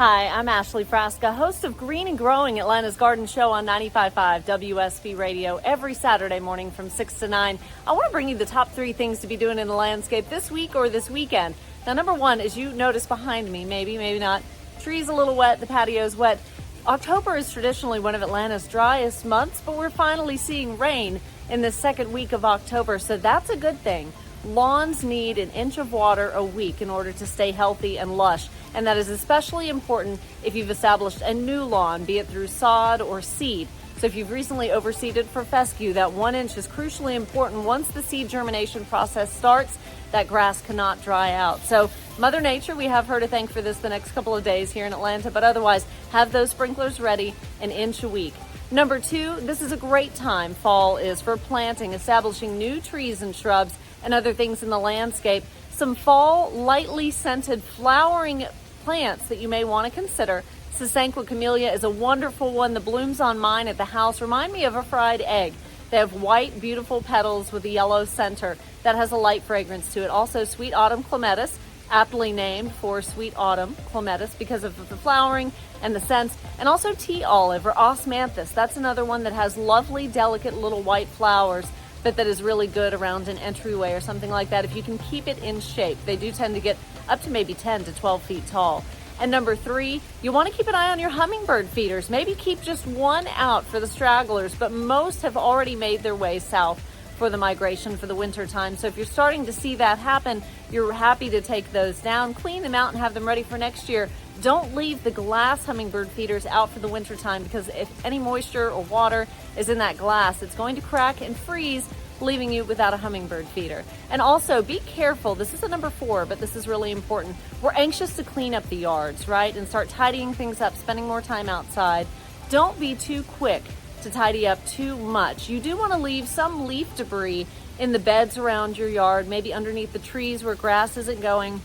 Hi, I'm Ashley Frasca, host of Green and Growing, Atlanta's garden show on 95.5 WSB Radio every Saturday morning from 6 to 9. I want to bring you the top 3 things to be doing in the landscape this week or this weekend. Now, number 1, as you notice behind me, maybe not, tree's a little wet, the patio's wet. October is traditionally one of Atlanta's driest months, but we're finally seeing rain in the second week of October, so that's a good thing. Lawns need an inch of water a week in order to stay healthy and lush, and that is especially important if you've established a new lawn, be it through sod or seed. So if you've recently overseeded for fescue, that 1 inch is crucially important. Once the seed germination process starts, that grass cannot dry out. So Mother Nature, we have her to thank for this the next couple of days here in Atlanta, but otherwise have those sprinklers ready, an inch a week. Number 2, this is a great time, fall is, for planting, establishing new trees and shrubs and other things in the landscape. Some fall, lightly scented flowering plants that you may want to consider. Sasanqua camellia is a wonderful one. The blooms on mine at the house remind me of a fried egg. They have white, beautiful petals with a yellow center that has a light fragrance to it. Also, sweet autumn clematis, aptly named for sweet autumn clematis because of the flowering and the scents. And also tea olive or osmanthus. That's another one that has lovely, delicate little white flowers, but that is really good around an entryway or something like that if you can keep it in shape. They do tend to get up to maybe 10 to 12 feet tall. And number 3, you want to keep an eye on your hummingbird feeders. Maybe keep just one out for the stragglers, but most have already made their way south for the migration for the winter time. So if you're starting to see that happen, you're happy to take those down, clean them out, and have them ready for next year. Don't leave the glass hummingbird feeders out for the winter time, because if any moisture or water is in that glass, it's going to crack and freeze, leaving you without a hummingbird feeder. And also be careful. This is a number 4, but this is really important. We're anxious to clean up the yards, right? And start tidying things up, spending more time outside. Don't be too quick to tidy up too much. You do want to leave some leaf debris in the beds around your yard, maybe underneath the trees where grass isn't going.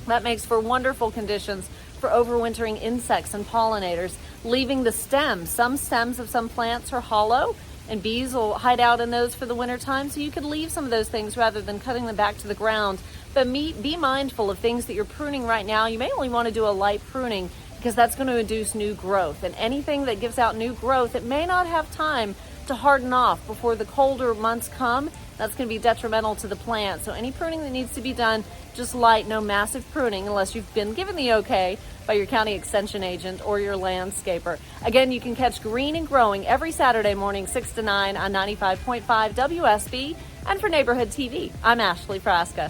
That makes for wonderful conditions for overwintering insects and pollinators. Leaving the stems. Some stems of some plants are hollow, and bees will hide out in those for the winter time, so you could leave some of those things rather than cutting them back to the ground. But be mindful of things that you're pruning right now. You may only want to do a light pruning because that's going to induce new growth. And anything that gives out new growth, it may not have time to harden off before the colder months come. That's going to be detrimental to the plant. So any pruning that needs to be done, just light, no massive pruning unless you've been given the okay by your county extension agent or your landscaper. Again, you can catch Green and Growing every Saturday morning, 6 to 9 on 95.5 WSB. And for Neighborhood TV, I'm Ashley Frasca.